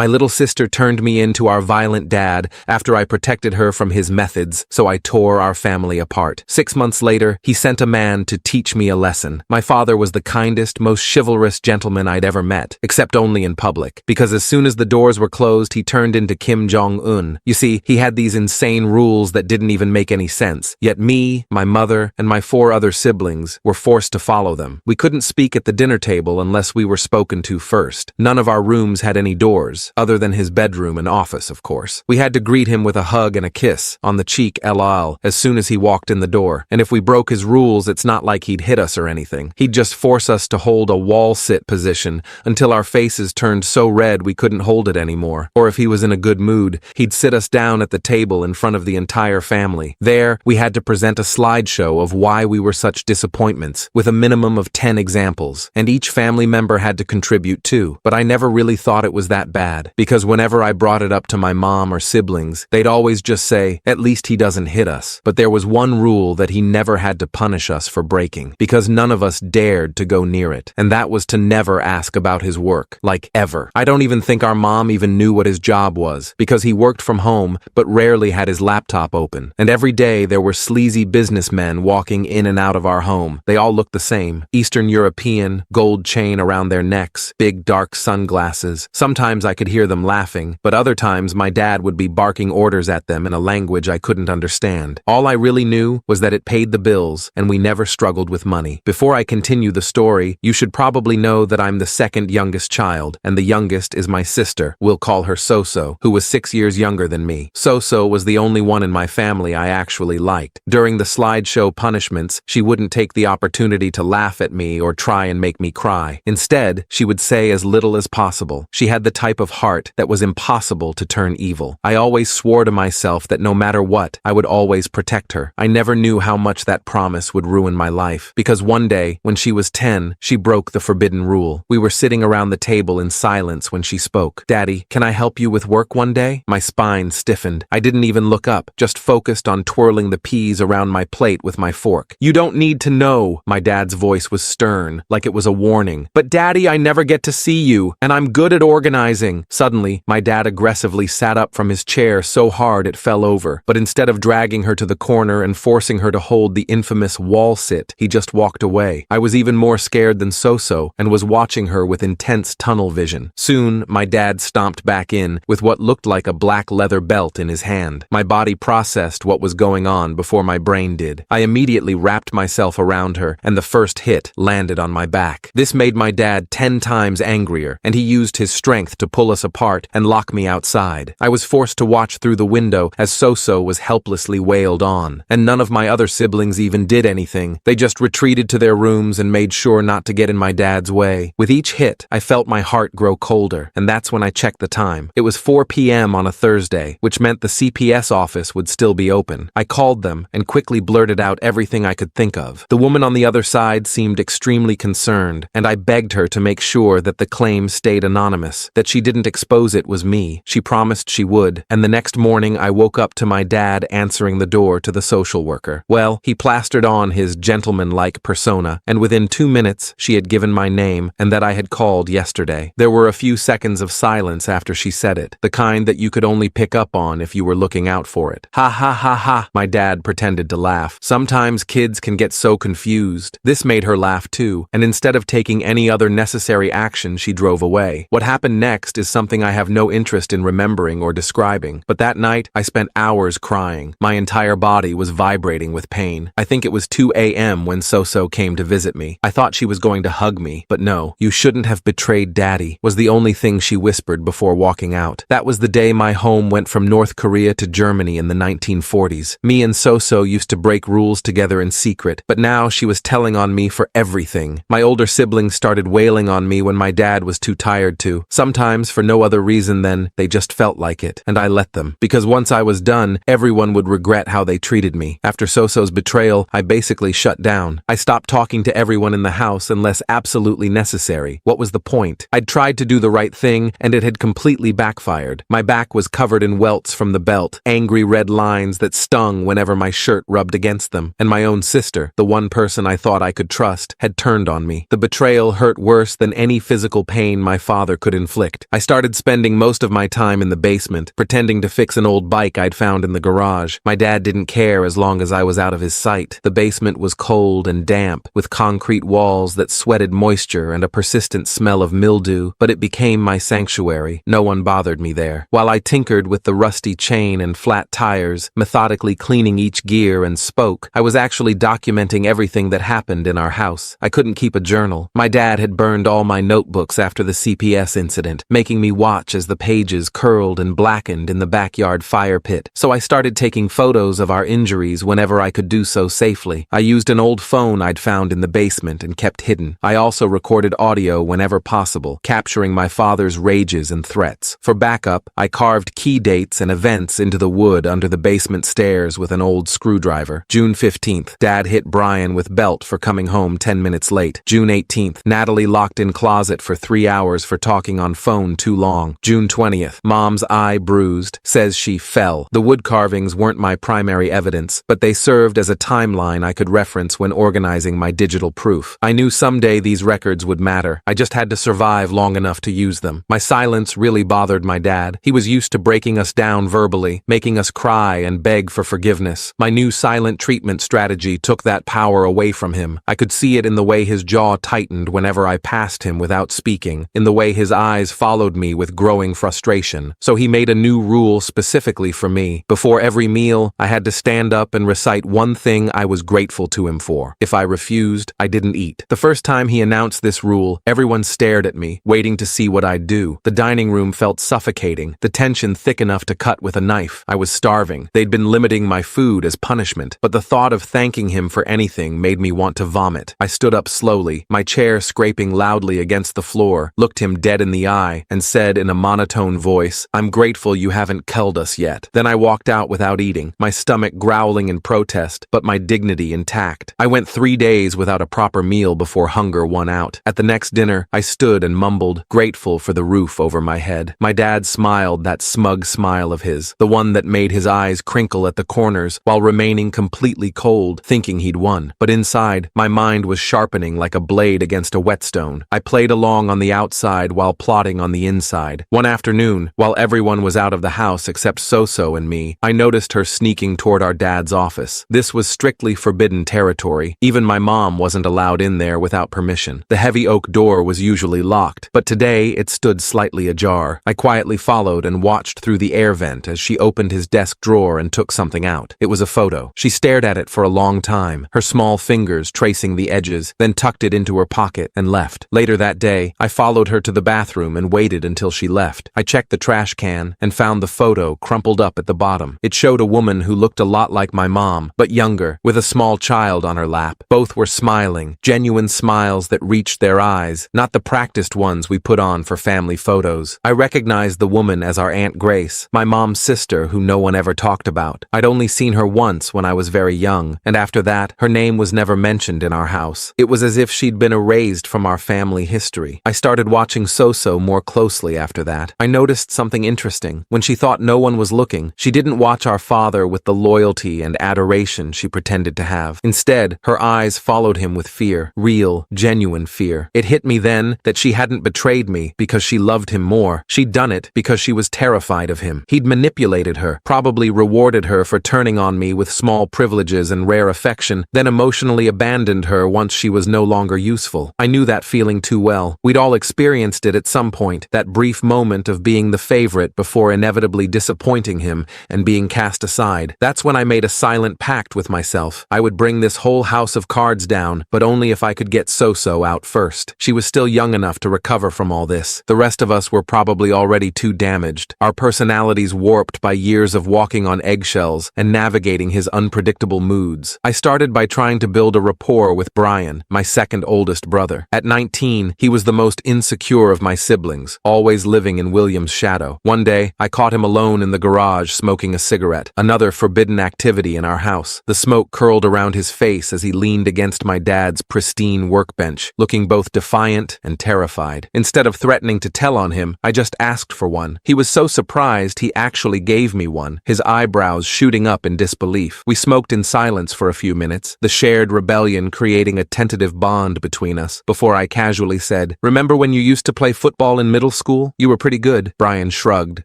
My little sister turned me into our violent dad after I protected her from his methods, so I tore our family apart. 6 months later, he sent a man to teach me a lesson. My father was the kindest, most chivalrous gentleman I'd ever met, except only in public, because as soon as the doors were closed, he turned into Kim Jong-un. You see, he had these insane rules that didn't even make any sense, yet me, my mother, and my 4 other siblings were forced to follow them. We couldn't speak at the dinner table unless we were spoken to first. None of our rooms had any doors, other than his bedroom and office, of course. We had to greet him with a hug and a kiss on the cheek, LOL, as soon as he walked in the door. And if we broke his rules, it's not like he'd hit us or anything. He'd just force us to hold a wall sit position until our faces turned so red we couldn't hold it anymore. Or if he was in a good mood, he'd sit us down at the table in front of the entire family. There, we had to present a slideshow of why we were such disappointments, with a minimum of 10 examples, and each family member had to contribute too. But I never really thought it was that bad, because whenever I brought it up to my mom or siblings, they'd always just say, at least he doesn't hit us. But there was one rule that he never had to punish us for breaking, because none of us dared to go near it, and that was to never ask about his work, like ever. I don't even think our mom even knew what his job was, because he worked from home but rarely had his laptop open. And every day there were sleazy businessmen walking in and out of our home. They all looked the same: Eastern European, gold chain around their necks, big dark sunglasses. Sometimes I could hear them laughing, but other times my dad would be barking orders at them in a language I couldn't understand. All I really knew was that it paid the bills, and we never struggled with money. Before I continue the story, you should probably know that I'm the second youngest child, and the youngest is my sister. We'll call her Soso, who was 6 years younger than me. Soso was the only one in my family I actually liked. During the slideshow punishments, she wouldn't take the opportunity to laugh at me or try and make me cry. Instead, she would say as little as possible. She had the type of heart that was impossible to turn evil. I always swore to myself that no matter what, I would always protect her. I never knew how much that promise would ruin my life, because one day, when she was 10, she broke the forbidden rule. We were sitting around the table in silence when she spoke. "Daddy, can I help you with work one day?" My spine stiffened. I didn't even look up, just focused on twirling the peas around my plate with my fork. "You don't need to know." My dad's voice was stern, like it was a warning. "But Daddy, I never get to see you, and I'm good at organizing." Suddenly, my dad aggressively sat up from his chair so hard it fell over. But instead of dragging her to the corner and forcing her to hold the infamous wall sit, he just walked away. I was even more scared than Soso and was watching her with intense tunnel vision. Soon, my dad stomped back in with what looked like a black leather belt in his hand. My body processed what was going on before my brain did. I immediately wrapped myself around her, and the first hit landed on my back. This made my dad 10 times angrier, and he used his strength to pull us apart and lock me outside. I was forced to watch through the window as Soso was helplessly wailed on, and none of my other siblings even did anything. They just retreated to their rooms and made sure not to get in my dad's way. With each hit, I felt my heart grow colder, and that's when I checked the time. It was 4 p.m. on a Thursday, which meant the CPS office would still be open. I called them and quickly blurted out everything I could think of. The woman on the other side seemed extremely concerned, and I begged her to make sure that the claim stayed anonymous, that she didn't expose it was me. She promised she would, and the next morning I woke up to my dad answering the door to the social worker. Well, he plastered on his gentleman-like persona, and within 2 minutes she had given my name and that I had called yesterday. There were a few seconds of silence after she said it, the kind that you could only pick up on if you were looking out for it. "Ha ha ha ha," my dad pretended to laugh. Sometimes kids can get so confused. This made her laugh too, and instead of taking any other necessary action, she drove away. What happened next is something I have no interest in remembering or describing, but that night I spent hours crying. My entire body was vibrating with pain. I think it was 2 a.m. when Soso came to visit me. I thought she was going to hug me, but no. "You shouldn't have betrayed Daddy," was the only thing she whispered before walking out. That was the day my home went from North Korea to Germany in the 1940s. Me and Soso used to break rules together in secret, but now she was telling on me for everything. My older siblings started wailing on me when my dad was too tired to, sometimes for no other reason than they just felt like it, and I let them, because once I was done, everyone would regret how they treated me. After Soso's betrayal, I basically shut down. I stopped talking to everyone in the house unless absolutely necessary. What was the point? I'd tried to do the right thing, and it had completely backfired. My back was covered in welts from the belt, angry red lines that stung whenever my shirt rubbed against them, and my own sister, the one person I thought I could trust, had turned on me. The betrayal hurt worse than any physical pain my father could inflict. I started started spending most of my time in the basement, pretending to fix an old bike I'd found in the garage. My dad didn't care as long as I was out of his sight. The basement was cold and damp, with concrete walls that sweated moisture and a persistent smell of mildew, but it became my sanctuary. No one bothered me there. While I tinkered with the rusty chain and flat tires, methodically cleaning each gear and spoke, I was actually documenting everything that happened in our house. I couldn't keep a journal. My dad had burned all my notebooks after the CPS incident, making me watch as the pages curled and blackened in the backyard fire pit. So I started taking photos of our injuries whenever I could do so safely. I used an old phone I'd found in the basement and kept hidden. I also recorded audio whenever possible, capturing my father's rages and threats. For backup, I carved key dates and events into the wood under the basement stairs with an old screwdriver. June 15th, Dad hit Brian with belt for coming home 10 minutes late. June 18th, Natalie locked in closet for 3 hours for talking on phone too long. June 20th, Mom's eye bruised, says she fell. The wood carvings weren't my primary evidence, but they served as a timeline I could reference when organizing my digital proof. I knew someday these records would matter. I just had to survive long enough to use them. My silence really bothered my dad. He was used to breaking us down verbally, making us cry and beg for forgiveness. My new silent treatment strategy took that power away from him. I could see it in the way his jaw tightened whenever I passed him without speaking, in the way his eyes followed me with growing frustration. So he made a new rule specifically for me. Before every meal, I had to stand up and recite one thing I was grateful to him for. If I refused, I didn't eat. The first time he announced this rule, everyone stared at me, waiting to see what I'd do. The dining room felt suffocating, the tension thick enough to cut with a knife. I was starving. They'd been limiting my food as punishment, but the thought of thanking him for anything made me want to vomit. I stood up slowly, my chair scraping loudly against the floor, looked him dead in the eye, and said in a monotone voice, "I'm grateful you haven't killed us yet." Then I walked out without eating, my stomach growling in protest, but my dignity intact. I went 3 days without a proper meal before hunger won out. At the next dinner, I stood and mumbled, grateful for the roof over my head. My dad smiled, that smug smile of his, the one that made his eyes crinkle at the corners while remaining completely cold, thinking he'd won. But inside, my mind was sharpening like a blade against a whetstone. I played along on the outside while plotting on the inside. One afternoon, while everyone was out of the house except Soso and me, I noticed her sneaking toward our dad's office. This was strictly forbidden territory. Even my mom wasn't allowed in there without permission. The heavy oak door was usually locked, but today it stood slightly ajar. I quietly followed and watched through the air vent as she opened his desk drawer and took something out. It was a photo. She stared at it for a long time, her small fingers tracing the edges, then tucked it into her pocket and left. Later that day, I followed her to the bathroom and waited until she left. I checked the trash can and found the photo crumpled up at the bottom. It showed a woman who looked a lot like my mom, but younger, with a small child on her lap. Both were smiling, genuine smiles that reached their eyes, not the practiced ones we put on for family photos. I recognized the woman as our Aunt Grace, my mom's sister who no one ever talked about. I'd only seen her once when I was very young, and after that, her name was never mentioned in our house. It was as if she'd been erased from our family history. I started watching Soso more closely after that. I noticed something interesting. When she thought no one was looking, she didn't watch our father with the loyalty and adoration she pretended to have. Instead, her eyes followed him with fear, real, genuine fear. It hit me then that she hadn't betrayed me because she loved him more. She'd done it because she was terrified of him. He'd manipulated her, probably rewarded her for turning on me with small privileges and rare affection, then emotionally abandoned her once she was no longer useful. I knew that feeling too well. We'd all experienced it at some point, that brief moment of being the favorite before inevitably disappointing him and being cast aside. That's when I made a silent pact with myself. I would bring this whole house of cards down, but only if I could get Soso out first. She was still young enough to recover from all this. The rest of us were probably already too damaged, our personalities warped by years of walking on eggshells and navigating his unpredictable moods. I started by trying to build a rapport with Brian, my second oldest brother. At 19, he was the most insecure of my siblings, always living in William's shadow. One day, I caught him alone in the garage smoking a cigarette, another forbidden activity in our house. The smoke curled around his face as he leaned against my dad's pristine workbench, looking both defiant and terrified. Instead of threatening to tell on him, I just asked for one. He was so surprised he actually gave me one, his eyebrows shooting up in disbelief. We smoked in silence for a few minutes, the shared rebellion creating a tentative bond between us, before I casually said, "Remember when you used to play football in middle Middle school? You were pretty good, Brian shrugged,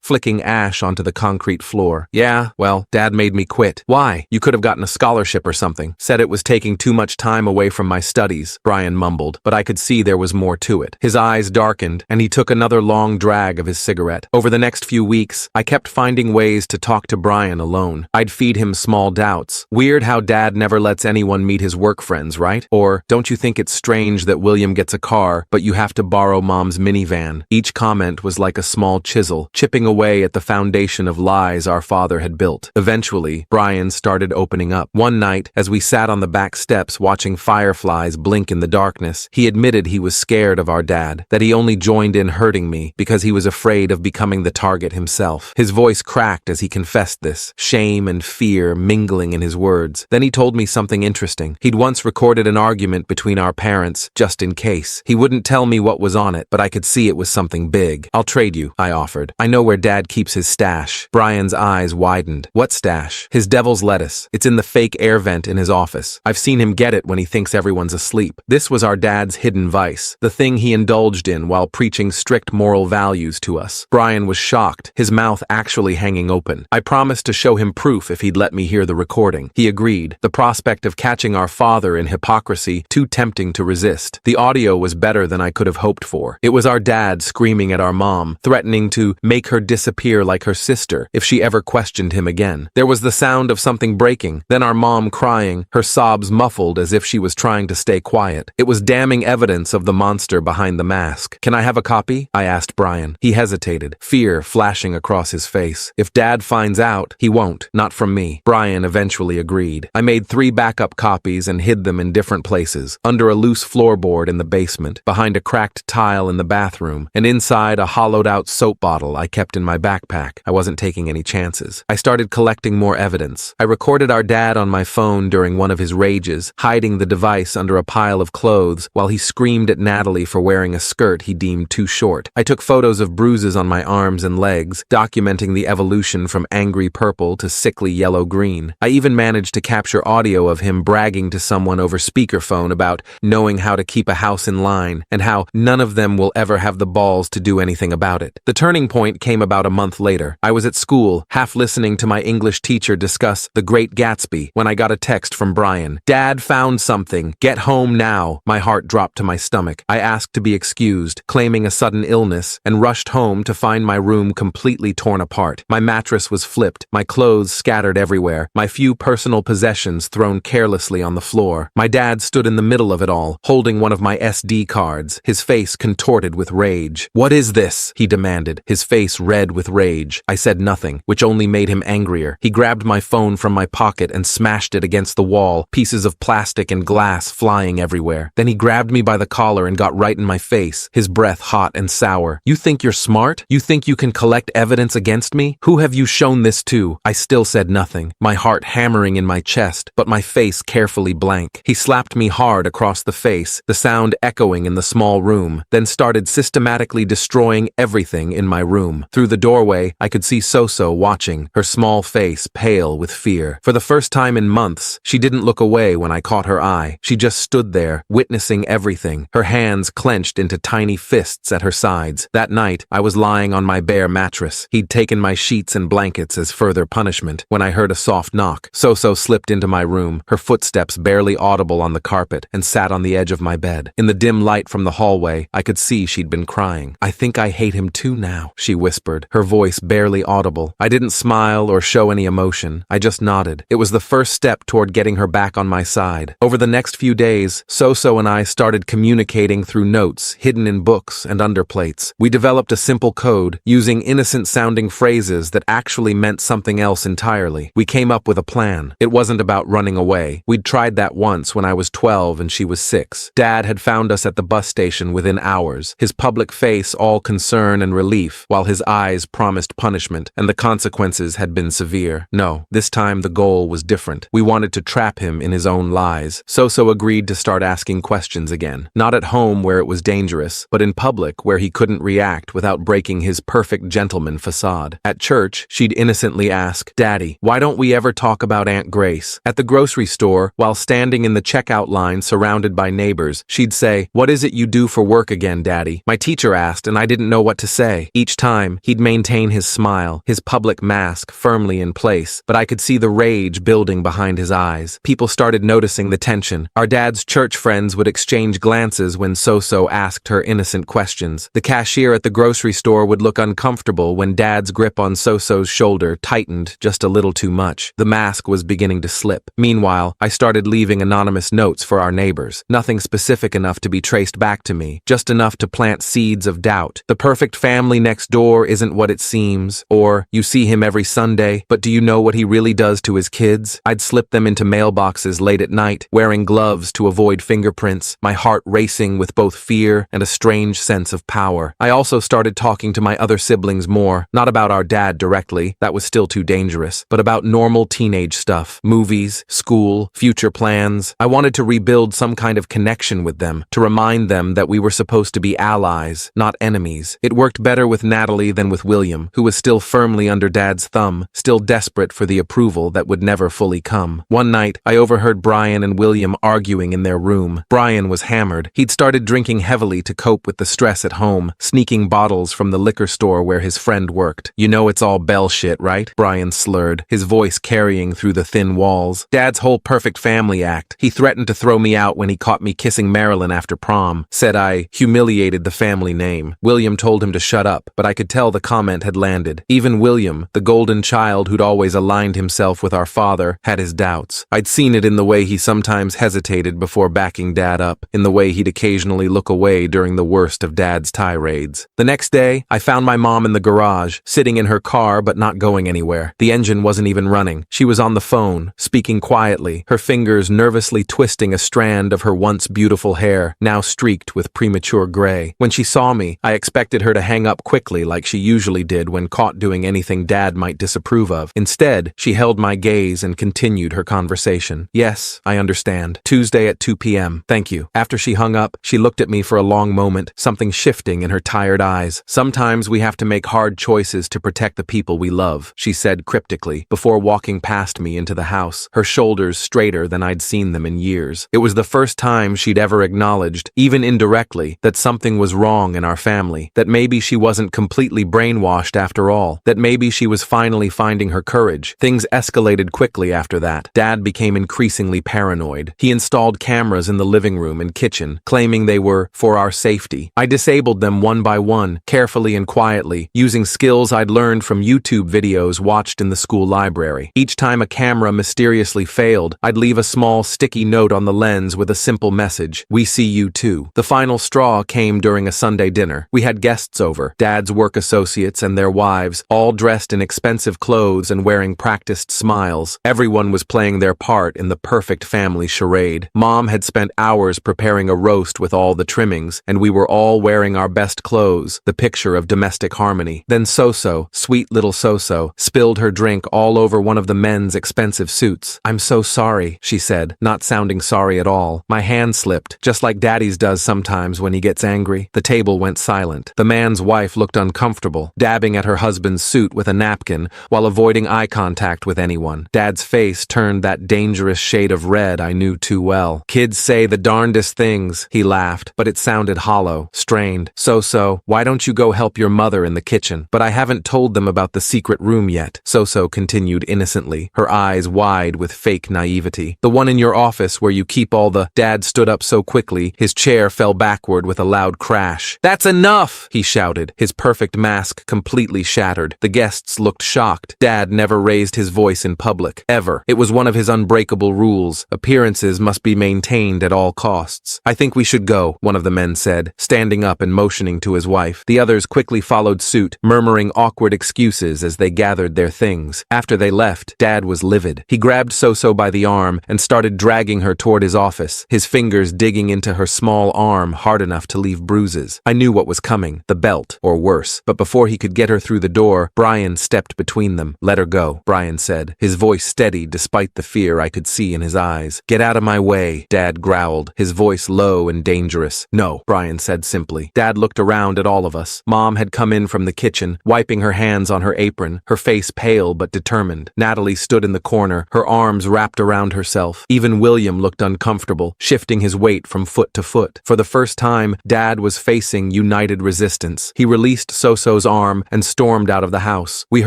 flicking ash onto the concrete floor. Yeah, well, Dad made me quit. Why? You could have gotten a scholarship or something. Said it was taking too much time away from my studies, Brian mumbled, but I could see there was more to it. His eyes darkened, and he took another long drag of his cigarette. Over the next few weeks, I kept finding ways to talk to Brian alone. I'd feed him small doubts. Weird how Dad never lets anyone meet his work friends, right? Or, don't you think it's strange that William gets a car, but you have to borrow Mom's minivan? Each comment was like a small chisel, chipping away at the foundation of lies our father had built. Eventually, Brian started opening up. One night, as we sat on the back steps watching fireflies blink in the darkness, he admitted he was scared of our dad, that he only joined in hurting me because he was afraid of becoming the target himself. His voice cracked as he confessed this, shame and fear mingling in his words. Then he told me something interesting. He'd once recorded an argument between our parents, just in case. He wouldn't tell me what was on it, but I could see it was something big. I'll trade you, I offered. I know where Dad keeps his stash. Brian's eyes widened. What stash? His devil's lettuce. It's in the fake air vent in his office. I've seen him get it when he thinks everyone's asleep. This was our dad's hidden vice, the thing he indulged in while preaching strict moral values to us. Brian was shocked, his mouth actually hanging open. I promised to show him proof if he'd let me hear the recording. He agreed, the prospect of catching our father in hypocrisy too tempting to resist. The audio was better than I could have hoped for. It was our dad screaming at our mom, threatening to make her disappear like her sister if she ever questioned him again. There was the sound of something breaking, then our mom crying, her sobs muffled as if she was trying to stay quiet. It was damning evidence of the monster behind the mask. Can I have a copy? I asked Brian. He hesitated, fear flashing across his face. If Dad finds out, he won't, not from me. Brian eventually agreed. I made 3 backup copies and hid them in different places, under a loose floorboard in the basement, behind a cracked tile in the bathroom, and inside a hollowed-out soap bottle I kept in my backpack. I wasn't taking any chances. I started collecting more evidence. I recorded our dad on my phone during one of his rages, hiding the device under a pile of clothes while he screamed at Natalie for wearing a skirt he deemed too short. I took photos of bruises on my arms and legs, documenting the evolution from angry purple to sickly yellow-green. I even managed to capture audio of him bragging to someone over speakerphone about knowing how to keep a house in line and how none of them will ever have the balls to do anything about it. The turning point came about a month later. I was at school, half listening to my English teacher discuss The Great Gatsby, when I got a text from Brian. Dad found something. Get home now. My heart dropped to my stomach. I asked to be excused, claiming a sudden illness, and rushed home to find my room completely torn apart. My mattress was flipped, my clothes scattered everywhere, my few personal possessions thrown carelessly on the floor. My dad stood in the middle of it all, holding one of my SD cards, his face contorted with rage. What is this? He demanded, his face red with rage. I said nothing, which only made him angrier. He grabbed my phone from my pocket and smashed it against the wall, pieces of plastic and glass flying everywhere. Then he grabbed me by the collar and got right in my face, his breath hot and sour. You think you're smart? You think you can collect evidence against me? Who have you shown this to? I still said nothing, my heart hammering in my chest, but my face carefully blank. He slapped me hard across the face, the sound echoing in the small room, then started systematically destroying everything in my room. Through the doorway, I could see Soso watching, her small face pale with fear. For the first time in months, she didn't look away when I caught her eye. She just stood there, witnessing everything, her hands clenched into tiny fists at her sides. That night, I was lying on my bare mattress. He'd taken my sheets and blankets as further punishment when I heard a soft knock. Soso slipped into my room, her footsteps barely audible on the carpet, and sat on the edge of my bed. In the dim light from the hallway, I could see she'd been crying. I think I hate him too now, she whispered, her voice barely audible. I didn't smile or show any emotion. I just nodded. It was the first step toward getting her back on my side. Over the next few days, Soso and I started communicating through notes hidden in books and underplates. We developed a simple code, using innocent-sounding phrases that actually meant something else entirely. We came up with a plan. It wasn't about running away. We'd tried that once when I was 12 and she was 6. Dad had found us at the bus station within hours, his public face all concern and relief, while his eyes promised punishment, and the consequences had been severe. No, this time the goal was different. We wanted to trap him in his own lies. Soso agreed to start asking questions again. Not at home where it was dangerous, but in public where he couldn't react without breaking his perfect gentleman facade. At church, she'd innocently ask, "Daddy, why don't we ever talk about Aunt Grace?" At the grocery store, while standing in the checkout line surrounded by neighbors, she'd say, "What is it you do for work again, Daddy?" My teacher asked, fast, and I didn't know what to say. Each time, he'd maintain his smile, his public mask firmly in place, but I could see the rage building behind his eyes. People started noticing the tension. Our dad's church friends would exchange glances when So-So asked her innocent questions. The cashier at the grocery store would look uncomfortable when Dad's grip on So-So's shoulder tightened just a little too much. The mask was beginning to slip. Meanwhile, I started leaving anonymous notes for our neighbors. Nothing specific enough to be traced back to me, just enough to plant seeds of doubt. The perfect family next door isn't what it seems. Or, you see him every Sunday, but do you know what he really does to his kids? I'd slip them into mailboxes late at night, wearing gloves to avoid fingerprints, my heart racing with both fear and a strange sense of power. I also started talking to my other siblings more, not about our dad directly, that was still too dangerous, but about normal teenage stuff, movies, school, future plans. I wanted to rebuild some kind of connection with them, to remind them that we were supposed to be allies, not enemies. It worked better with Natalie than with William, who was still firmly under Dad's thumb, still desperate for the approval that would never fully come. One night, I overheard Brian and William arguing in their room. Brian was hammered. He'd started drinking heavily to cope with the stress at home, sneaking bottles from the liquor store where his friend worked. "You know it's all Bell shit, right?" Brian slurred, his voice carrying through the thin walls. "Dad's whole perfect family act. He threatened to throw me out when he caught me kissing Marilyn after prom. Said I humiliated the family name." William told him to shut up, but I could tell the comment had landed. Even William, the golden child who'd always aligned himself with our father, had his doubts. I'd seen it in the way he sometimes hesitated before backing Dad up, in the way he'd occasionally look away during the worst of Dad's tirades. The next day, I found my mom in the garage, sitting in her car but not going anywhere. The engine wasn't even running. She was on the phone, speaking quietly, her fingers nervously twisting a strand of her once beautiful hair, now streaked with premature gray. When she saw me, I expected her to hang up quickly like she usually did when caught doing anything Dad might disapprove of. Instead, she held my gaze and continued her conversation. "Yes, I understand. Tuesday at 2 p.m. Thank you." After she hung up, she looked at me for a long moment, something shifting in her tired eyes. "Sometimes we have to make hard choices to protect the people we love," she said cryptically, before walking past me into the house, her shoulders straighter than I'd seen them in years. It was the first time she'd ever acknowledged, even indirectly, that something was wrong in our family, that maybe she wasn't completely brainwashed after all, that maybe she was finally finding her courage. Things escalated quickly after that. Dad became increasingly paranoid. He installed cameras in the living room and kitchen, claiming they were for our safety. I disabled them one by one, carefully and quietly, using skills I'd learned from YouTube videos watched in the school library. Each time a camera mysteriously failed, I'd leave a small sticky note on the lens with a simple message: "We see you too." The final straw came during a Sunday dinner. We had guests over, Dad's work associates and their wives, all dressed in expensive clothes and wearing practiced smiles. Everyone was playing their part in the perfect family charade. Mom had spent hours preparing a roast with all the trimmings, and we were all wearing our best clothes, the picture of domestic harmony. Then So-So, sweet little So-So, spilled her drink all over one of the men's expensive suits. "I'm so sorry," she said, not sounding sorry at all. My hand slipped, just like Daddy's does sometimes when he gets angry. The table went silent. The man's wife looked uncomfortable, dabbing at her husband's suit with a napkin while avoiding eye contact with anyone. Dad's face turned that dangerous shade of red I knew too well. "Kids say the darndest things," he laughed, but it sounded hollow, strained. "So-So, why don't you go help your mother in the kitchen?" "But I haven't told them about the secret room yet," So-So continued innocently, her eyes wide with fake naivety. "The one in your office where you keep all the—" Dad stood up so quickly, his chair fell backward with a loud crash. "That's enough!" he shouted, his perfect mask completely shattered. The guests looked shocked. Dad never raised his voice in public, ever. It was one of his unbreakable rules. Appearances must be maintained at all costs. "I think we should go," one of the men said, standing up and motioning to his wife. The others quickly followed suit, murmuring awkward excuses as they gathered their things. After they left, Dad was livid. He grabbed So-So by the arm and started dragging her toward his office, his fingers digging into her small arm hard enough to leave bruises. I knew what was coming, the belt, or worse. But before he could get her through the door, Brian stepped between them. "Let her go," Brian said, his voice steady despite the fear I could see in his eyes. "Get out of my way," Dad growled, his voice low and dangerous. "No," Brian said simply. Dad looked around at all of us. Mom had come in from the kitchen, wiping her hands on her apron, her face pale but determined. Natalie stood in the corner, her arms wrapped around herself. Even William looked uncomfortable, shifting his weight from foot to foot. For the first time, Dad was facing united resistance. He released Soso's arm and stormed out of the house. We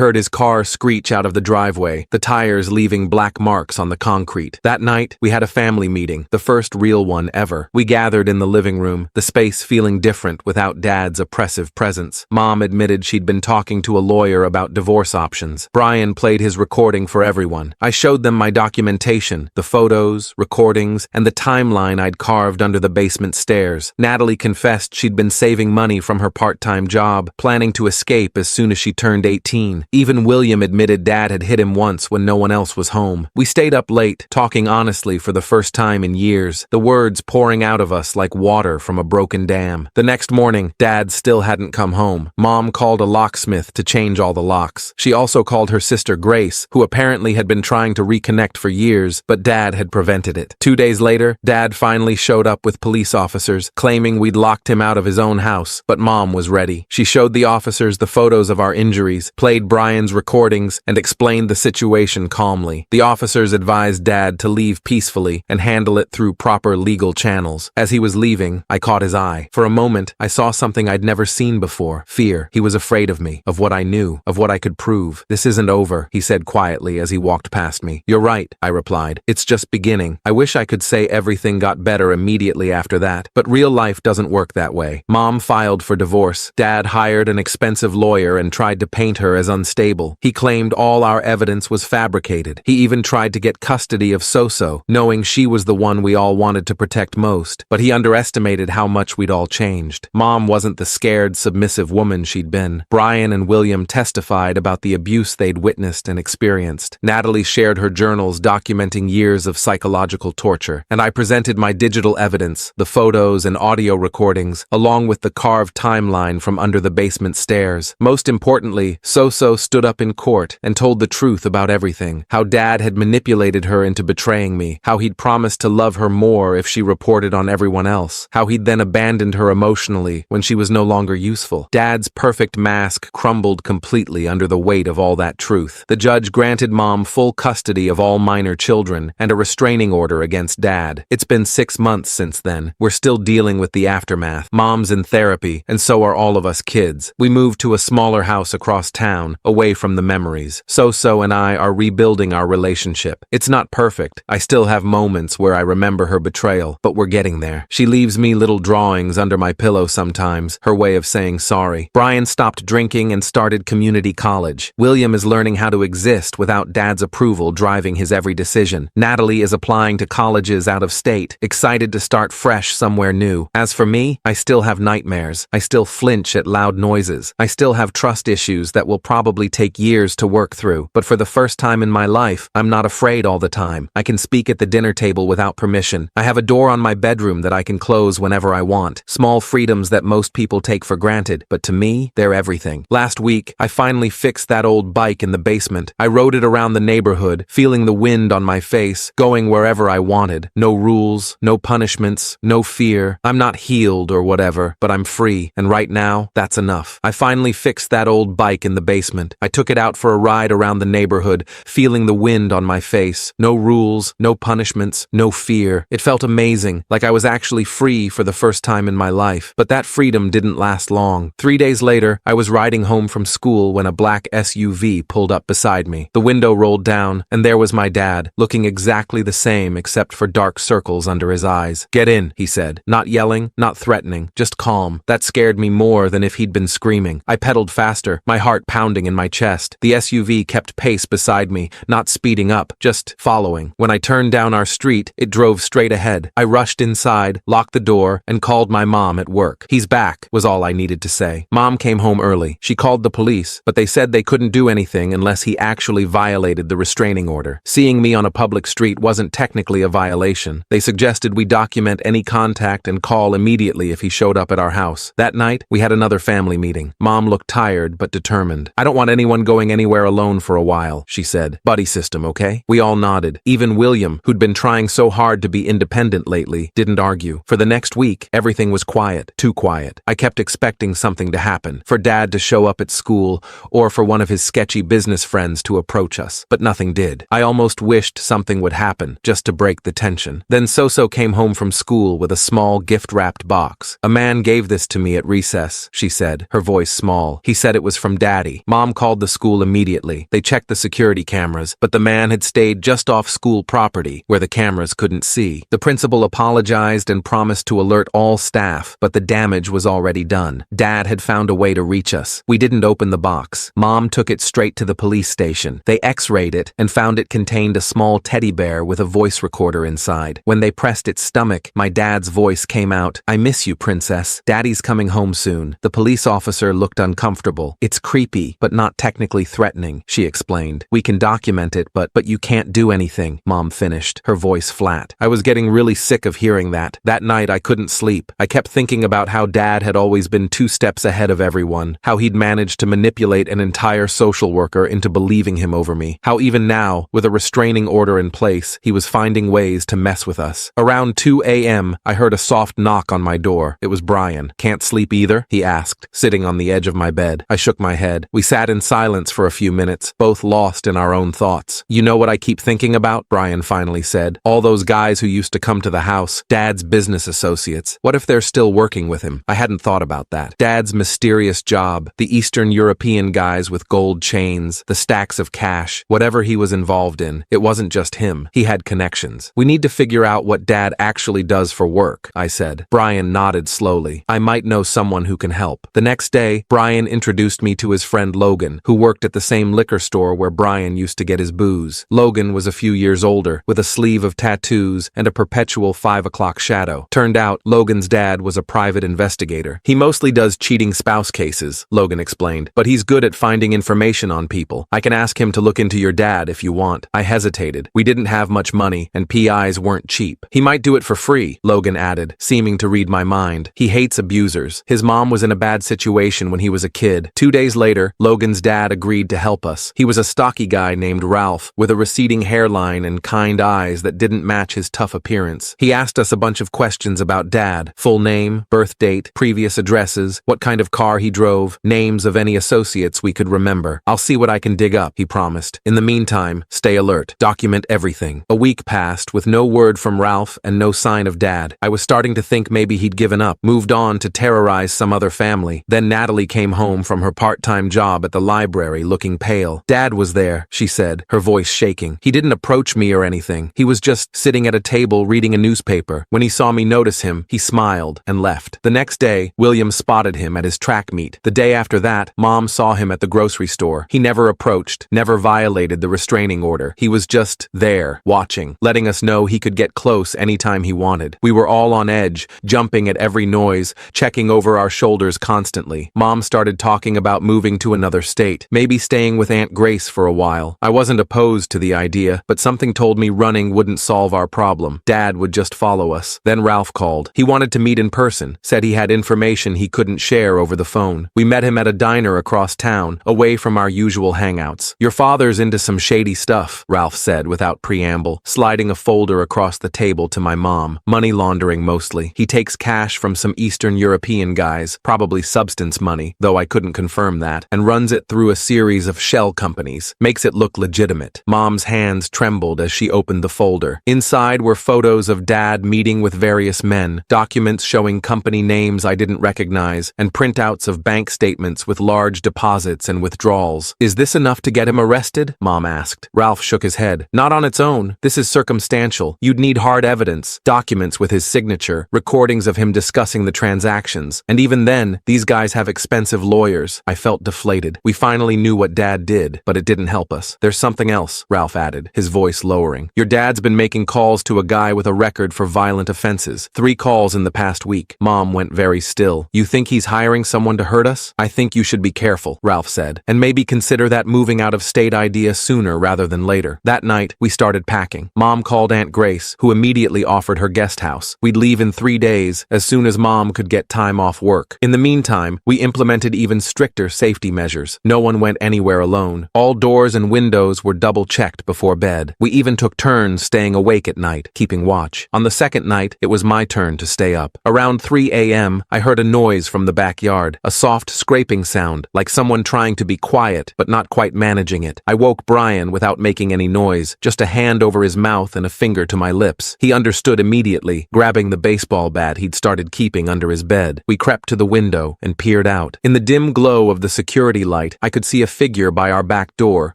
heard his car screech out of the driveway, the tires leaving black marks on the concrete. That night, we had a family meeting, the first real one ever. We gathered in the living room, the space feeling different without Dad's oppressive presence. Mom admitted she'd been talking to a lawyer about divorce options. Brian played his recording for everyone. I showed them my documentation, the photos, recordings, and the timeline I'd carved under the basement stairs. Natalie confessed she'd been saving money from her part-time job, planning to escape as soon as she turned 18. Even William admitted Dad had hit him once when no one else was home. We stayed up late, talking honestly for the first time in years, the words pouring out of us like water from a broken dam. The next morning, Dad still hadn't come home. Mom called a locksmith to change all the locks. She also called her sister Grace, who apparently had been trying to reconnect for years, but Dad had prevented it. 2 days later, Dad finally showed up with police officers, claiming we'd locked him out of his own house, but Mom was ready. She showed the officers the photos of our injuries, played Brian's recordings, and explained the situation calmly. The officers advised Dad to leave peacefully and handle it through proper legal channels. As he was leaving, I caught his eye. For a moment, I saw something I'd never seen before. Fear. He was afraid of me, of what I knew, of what I could prove. "This isn't over," he said quietly as he walked past me. "You're right," I replied. "It's just beginning." I wish I could say everything got better immediately after that, but real life doesn't work that way. Mom filed for divorce. Dad hired an expensive lawyer and tried to paint her as unstable. He claimed all our evidence was fabricated. He even tried to get custody of Soso, knowing she was the one we all wanted to protect most. But he underestimated how much we'd all changed. Mom wasn't the scared, submissive woman she'd been. Brian and William testified about the abuse they'd witnessed and experienced. Natalie shared her journals documenting years of psychological torture, and I presented my digital evidence, the photos and audio recordings, along with the carved timeline from under the basement stairs. Most importantly, Soso stood up in court and told the truth about everything, how Dad had manipulated her into betraying me, how he'd promised to love her more if she reported on everyone else, how he'd then abandoned her emotionally when she was no longer useful. Dad's perfect mask crumbled completely under the weight of all that truth. The judge granted Mom full custody of all minor children and a restraining order against Dad. It's been 6 months since then. We're still dealing with the aftermath. Mom's in therapy, and so are all of us kids. We moved to a smaller house across town, away from the memories. Soso and I are rebuilding our relationship. It's not perfect. I still have moments where I remember her betrayal, but we're getting there. She leaves me little drawings under my pillow sometimes, her way of saying sorry. Brian stopped drinking and started community college. William is learning how to exist without Dad's approval driving his every decision. Natalie is applying to colleges out of state, excited to start fresh somewhere new. As for me, I still have nightmares. I still flinch at loud noises. I still have trust issues that will probably take years to work through. But for the first time in my life, I'm not afraid all the time. I can speak at the dinner table without permission. I have a door on my bedroom that I can close whenever I want. Small freedoms that most people take for granted, but to me, they're everything. Last week, I finally fixed that old bike in the basement. I rode it around the neighborhood, feeling the wind on my face, going wherever I wanted. No rules, no punishments, no fear. I'm not healed or whatever, but I'm free, and right now, that's enough. I finally fixed that old bike in the basement. I took it out for a ride around the neighborhood, feeling the wind on my face. No rules, no punishments, no fear. It felt amazing, like I was actually free for the first time in my life. But that freedom didn't last long. 3 days later, I was riding home from school when a black SUV pulled up beside me. The window rolled down, and there was my dad, looking exactly the same except for dark circles under his eyes. "Get in," he said. Not yelling, not threatening, just calm. That scared me more than if he'd been screaming. I pedaled faster, my heart pounding in my chest. The SUV kept pace beside me, not speeding up, just following. When I turned down our street, it drove straight ahead. I rushed inside, locked the door, and called my mom at work. "He's back," was all I needed to say. Mom came home early. She called the police, but they said they couldn't do anything unless he actually violated the restraining order. Seeing me on a public street wasn't technically a violation. They suggested we document any contact and call immediately if he showed up at our house. That night, we had another family meeting. Mom looked tired but determined. "I don't want anyone going anywhere alone for a while," she said. "Buddy system, okay?" We all nodded. Even William, who'd been trying so hard to be independent lately, didn't argue. For the next week, everything was quiet, too quiet. I kept expecting something to happen, for Dad to show up at school, or for one of his sketchy business friends to approach us. But nothing did. I almost wished something would happen, just to break the tension. Then Soso came home from school with a small gift-wrapped box. A man gave gave this to me at recess, she said, her voice small. He said it was from Daddy. Mom called the school immediately. They checked the security cameras, but the man had stayed just off school property, where the cameras couldn't see. The principal apologized and promised to alert all staff, but the damage was already done. Dad had found a way to reach us. We didn't open the box. Mom took it straight to the police station. They x-rayed it and found it contained a small teddy bear with a voice recorder inside. When they pressed its stomach, my dad's voice came out. "I miss you, princess. Daddy's coming home soon." The police officer looked uncomfortable. "It's creepy, but not technically threatening," she explained. "We can document it, but you can't do anything," Mom finished, her voice flat. I was getting really sick of hearing that. That night I couldn't sleep. I kept thinking about how Dad had always been 2 steps ahead of everyone, how he'd managed to manipulate an entire social worker into believing him over me, how even now, with a restraining order in place, he was finding ways to mess with us. Around 2 a.m., I heard a soft knock on my door. It was Brian. "Can't sleep either?" he asked, sitting on the edge of my bed. I shook my head. We sat in silence for a few minutes, both lost in our own thoughts. "You know what I keep thinking about?" Brian finally said. "All those guys who used to come to the house, Dad's business associates. What if they're still working with him?" I hadn't thought about that. Dad's mysterious job, the Eastern European guys with gold chains, the stacks of cash, whatever he was involved in, it wasn't just him. He had connections. "We need to figure out what Dad actually does for work," I said. Brian nodded slowly. "I might know someone who can help." The next day, Brian introduced me to his friend Logan, who worked at the same liquor store where Brian used to get his booze. Logan was a few years older, with a sleeve of tattoos and a perpetual 5 o'clock shadow. Turned out, Logan's dad was a private investigator. "He mostly does cheating spouse cases," Logan explained, "but he's good at finding information on people. I can ask him to look into your dad if you want." I hesitated. We didn't have much money, and PIs weren't cheap. "He might do it for free," Logan added, seeming to read my mind. "He hates abusers. His mom was in a bad situation when he was a kid." 2 days later, Logan's dad agreed to help us. He was a stocky guy named Ralph, with a receding hairline and kind eyes that didn't match his tough appearance. He asked us a bunch of questions about Dad: full name, birth date, previous addresses, what kind of car he drove, names of any associates we could remember. "I'll see what I can dig up," he promised. "In the meantime, stay alert. Document everything." A week passed with no word from Ralph and no sign of Dad. I was starting to think maybe he'd given up, moved on to terrorize some other family. Then Natalie came home from her part-time job at the library looking pale. "Dad was there," she said, her voice shaking. "He didn't approach me or anything. He was just sitting at a table reading a newspaper. When he saw me notice him, he smiled and left." The next day, William spotted him at his track meet. The day after that, Mom saw him at the grocery store. He never approached, never violated the restraining order. He was just there, watching, letting us know he could get close anytime he wanted. We were all on edge, jumping at every noise, checking over our shoulders constantly. Mom started talking about moving to another state, maybe staying with Aunt Grace for a while. I wasn't opposed to the idea, but something told me running wouldn't solve our problem. Dad would just follow us. Then Ralph called. He wanted to meet in person, said he had information he couldn't share over the phone. We met him at a diner across town, away from our usual hangouts. "Your father's into some shady stuff," Ralph said without preamble, sliding a folder across the table to my mom. "Money laundering mostly. He takes cash from some Eastern European guys, probably substance money, though I couldn't confirm that, and runs it through a series of shell companies. Makes it look legitimate." Mom's hands trembled as she opened the folder. Inside were photos of Dad meeting with various men, documents showing company names I didn't recognize, and printouts of bank statements with large deposits and withdrawals. "Is this enough to get him arrested?" Mom asked. Ralph shook his head. "Not on its own. This is circumstantial. You'd need hard evidence, documents with his signature, recordings of him discussing the transactions. And even then, these guys have expensive lawyers." I felt deflated. We finally knew what Dad did, but it didn't help us. "There's something else," Ralph added, his voice lowering. "Your dad's been making calls to a guy with a record for violent offenses. 3 calls in the past week." Mom went very still. "You think he's hiring someone to hurt us?" "I think you should be careful," Ralph said, "and maybe consider that moving out of state idea sooner rather than later." That night, we started packing. Mom called Aunt Grace, who immediately offered her guest house. We'd leave in 3 days, as soon as Mom could get time off work. In the meantime, we implemented even stricter safety measures. No one went anywhere alone. All doors and windows were double-checked before bed. We even took turns staying awake at night, keeping watch. On the second night, it was my turn to stay up. Around 3 a.m., I heard a noise from the backyard, a soft scraping sound, like someone trying to be quiet, but not quite managing it. I woke Brian without making any noise, just a hand over his mouth and a finger to my lips. He understood immediately, grabbing the baseball bat he'd started keeping under his his bed. We crept to the window and peered out. In the dim glow of the security light, I could see a figure by our back door,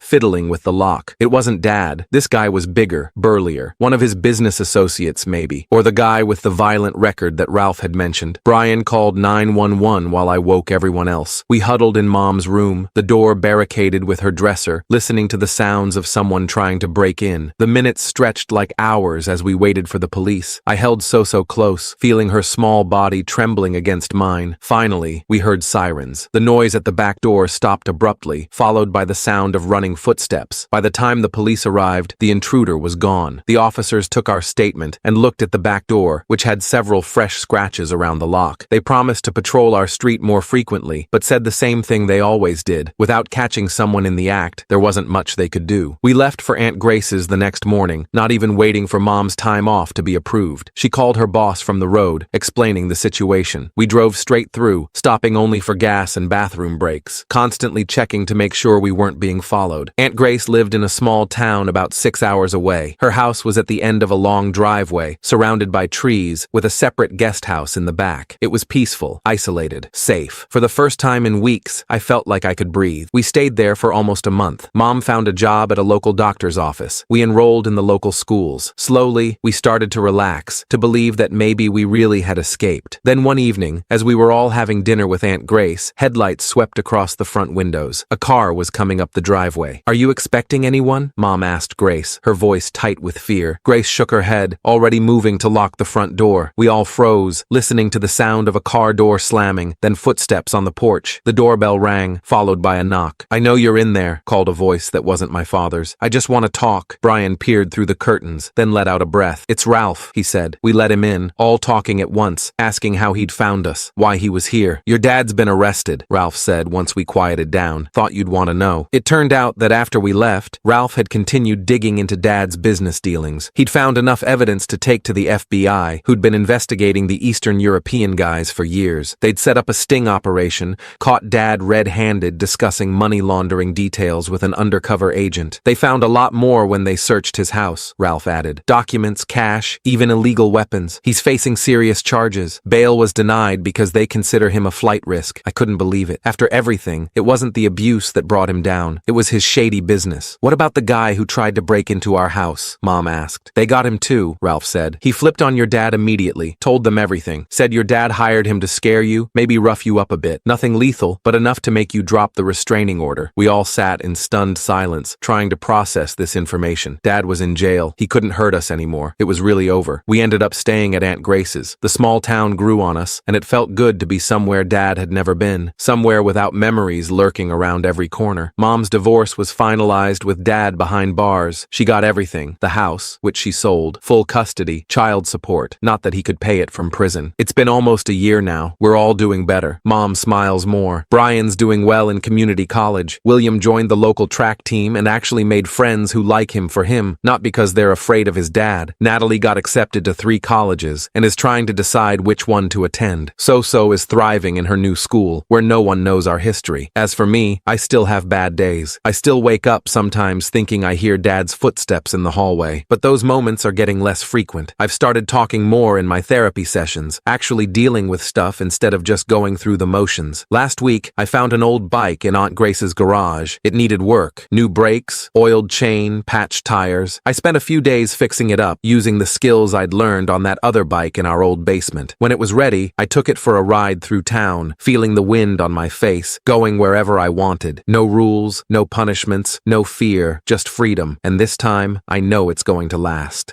fiddling with the lock. It wasn't Dad. This guy was bigger, burlier. One of his business associates, maybe. Or the guy with the violent record that Ralph had mentioned. Brian called 911 while I woke everyone else. We huddled in Mom's room, the door barricaded with her dresser, listening to the sounds of someone trying to break in. The minutes stretched like hours as we waited for the police. I held so close, feeling her small body trembling against mine. Finally, we heard sirens. The noise at the back door stopped abruptly, followed by the sound of running footsteps. By the time the police arrived, the intruder was gone. The officers took our statement and looked at the back door, which had several fresh scratches around the lock. They promised to patrol our street more frequently, but said the same thing they always did. Without catching someone in the act, there wasn't much they could do. We left for Aunt Grace's the next morning, not even waiting for Mom's time off to be approved. She called her boss from the road, explaining the situation. We drove straight through, stopping only for gas and bathroom breaks, constantly checking to make sure we weren't being followed. Aunt Grace lived in a small town about 6 hours away. Her house was at the end of a long driveway, surrounded by trees, with a separate guest house in the back. It was peaceful, isolated, safe. For the first time in weeks, I felt like I could breathe. We stayed there for almost a month. Mom found a job at a local doctor's office. We enrolled in the local schools. Slowly, we started to relax, to believe that maybe we really had escaped. Then one evening, as we were all having dinner with Aunt Grace, headlights swept across the front windows. A car was coming up the driveway. "Are you expecting anyone?" Mom asked Grace, her voice tight with fear. Grace shook her head, already moving to lock the front door. We all froze, listening to the sound of a car door slamming, then footsteps on the porch. The doorbell rang, followed by a knock. "I know you're in there," called a voice that wasn't my father's. "I just want to talk." Brian peered through the curtains, then let out a breath. "It's Ralph," he said. We let him in, all talking at once, asking how he'd found us, why he was here. "Your dad's been arrested," Ralph said once we quieted down. "Thought you'd want to know." It turned out that after we left, Ralph had continued digging into Dad's business dealings. He'd found enough evidence to take to the FBI, who'd been investigating the Eastern European guys for years. They'd set up a sting operation, caught Dad red-handed discussing money laundering details with an undercover agent. They found a lot more when they searched his house, Ralph added. Documents, cash, even illegal weapons. He's facing serious charges. Bail was denied because they consider him a flight risk. I couldn't believe it. After everything, it wasn't the abuse that brought him down. It was his shady business. "What about the guy who tried to break into our house?" Mom asked. "They got him too," Ralph said. "He flipped on your dad immediately, told them everything, said your dad hired him to scare you, maybe rough you up a bit. Nothing lethal, but enough to make you drop the restraining order." We all sat in stunned silence, trying to process this information. Dad was in jail. He couldn't hurt us anymore. It was really over. We ended up staying at Aunt Grace's. The small town grew on us, and it felt good to be somewhere Dad had never been, somewhere without memories lurking around every corner. Mom's divorce was finalized with Dad behind bars. She got everything: the house, which she sold, full custody, child support, not that he could pay it from prison. It's been almost a year now. We're all doing better. Mom smiles more. Brian's doing well in community college. William joined the local track team and actually made friends who like him for him, not because they're afraid of his dad. Natalie got accepted to 3 colleges and is trying to decide which one to attend. So is thriving in her new school, where no one knows our history. As for me, I still have bad days. I still wake up sometimes thinking I hear Dad's footsteps in the hallway. But those moments are getting less frequent. I've started talking more in my therapy sessions, actually dealing with stuff instead of just going through the motions. Last week, I found an old bike in Aunt Grace's garage. It needed work. New brakes, oiled chain, patched tires. I spent a few days fixing it up, using the skills I'd learned on that other bike in our old basement. When it was ready, I took it for a ride through town, feeling the wind on my face, going wherever I wanted. No rules, no punishments, no fear, just freedom. And this time, I know it's going to last.